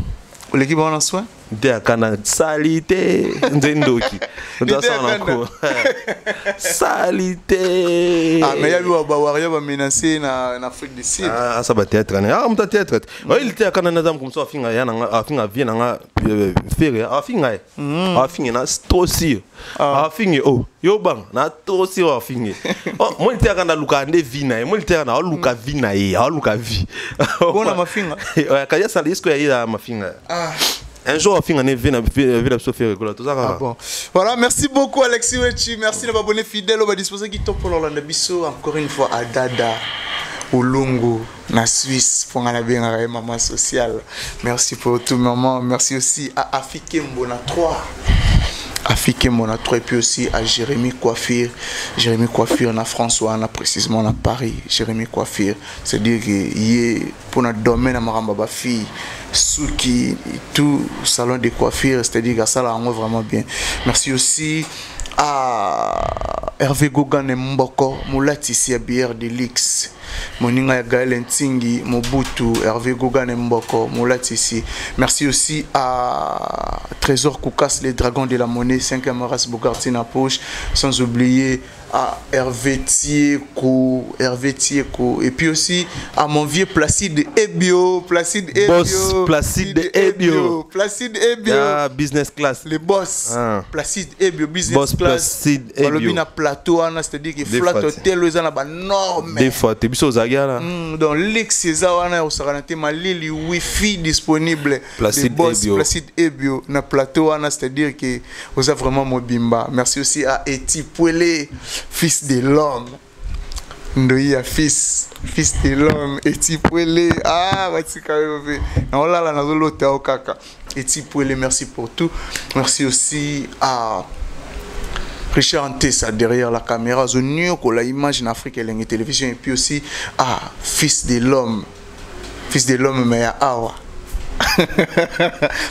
l'équipe en soin Nde akana salité nzendoki. Nda ça on encore. Salité. Ah mais il y a eu Bawaria va menacer en Afrique du Sud. Ah ça va théâtre. Ah on théâtre. Il était akana nazam comme ça afinga yana afinga vient nga faire afinga. Afinga na trop sûr. Afinga oh yo bang na trop sûr afinga. Oh moi il était akana luka nde vina. Moi il était akana luka vina e, luka vi. Bona mafinga. Kaya ça risque ya mafinga. Ah. Un jour, on a vu la Sophie tout ça. Ah bon. Voilà, merci beaucoup Alexis Wechi, merci de m'abonner fidèle. On va disposer qui top pour l'Orlando Bisso encore une fois à Dada, au Lungu, na Suisse pour la bien maman sociale. Merci pour tout maman. Merci aussi à Afike Mbona 3. Afike Mbona 3 et puis aussi à Jérémy Coiffure. Jérémy Coiffure en François, on a précisément à Paris. Jérémy Coiffure, c'est-à-dire que pour notre domaine à Maramba fille. Souki, tout salon de coiffure, c'est-à-dire que ça là on vraiment bien. Merci aussi à Hervé Gogan et Mboko, Moulati ici à bière de Lix. Moninga ya Gaël Ntingi, Mobutu, Hervé Gogan et Mboko, Moulati ici. Merci aussi à Trésor Koukas, les dragons de la monnaie, 5e race Bogarty na poche, sans oublier à Hervé Tieko, et puis aussi à mon vieux Placide Ebio, boss Placide Ebio, ah, business class, les boss, Placide Ebio, business boss class, Placide Ebio, na plateau, c'est-à-dire qu'il flat hotel, ils ont norme. Des fois, t'es bis aux agas là. Dans l'ex-César, on s'est rendu ma ligne Wi-Fi disponible. Placide Ebio, Placide Ebio, na plateau, c'est-à-dire que vous avez vraiment mon bimba. Merci aussi à Eti Pouele, fils de l'homme. Ndoya fils de l'homme. Eti Pouele, ah, vas-y quand même. On l'a là dans l'hôtel au caca. Eti Pouele, merci pour tout. Merci aussi à Richard Antessa derrière la caméra, Zonio, la image en Afrique et la télévision, et puis aussi fils de l'homme, mais à Awa.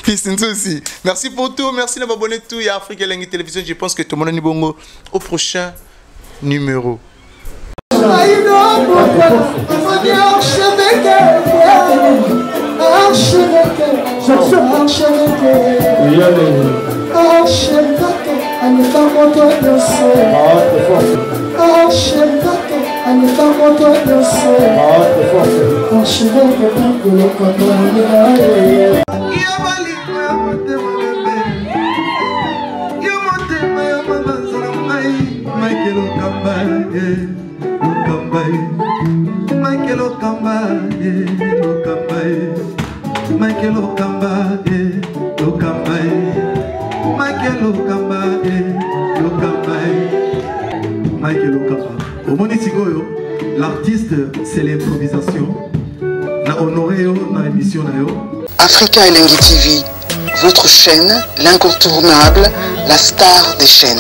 Fils de aussi. Merci pour tout, merci de m'abonner tout, il y a Afrique et la télévision. Je pense que tout le monde est bon au prochain numéro. L'artiste, c'est l'improvisation. La honoré dans l'émission. Africa Elengi TV, votre chaîne, l'incontournable, la star des chaînes.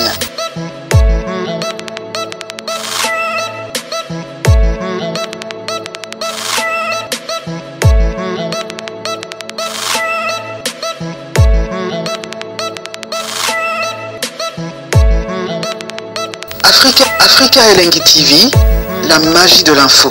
Africa Elengi TV, la magie de l'info.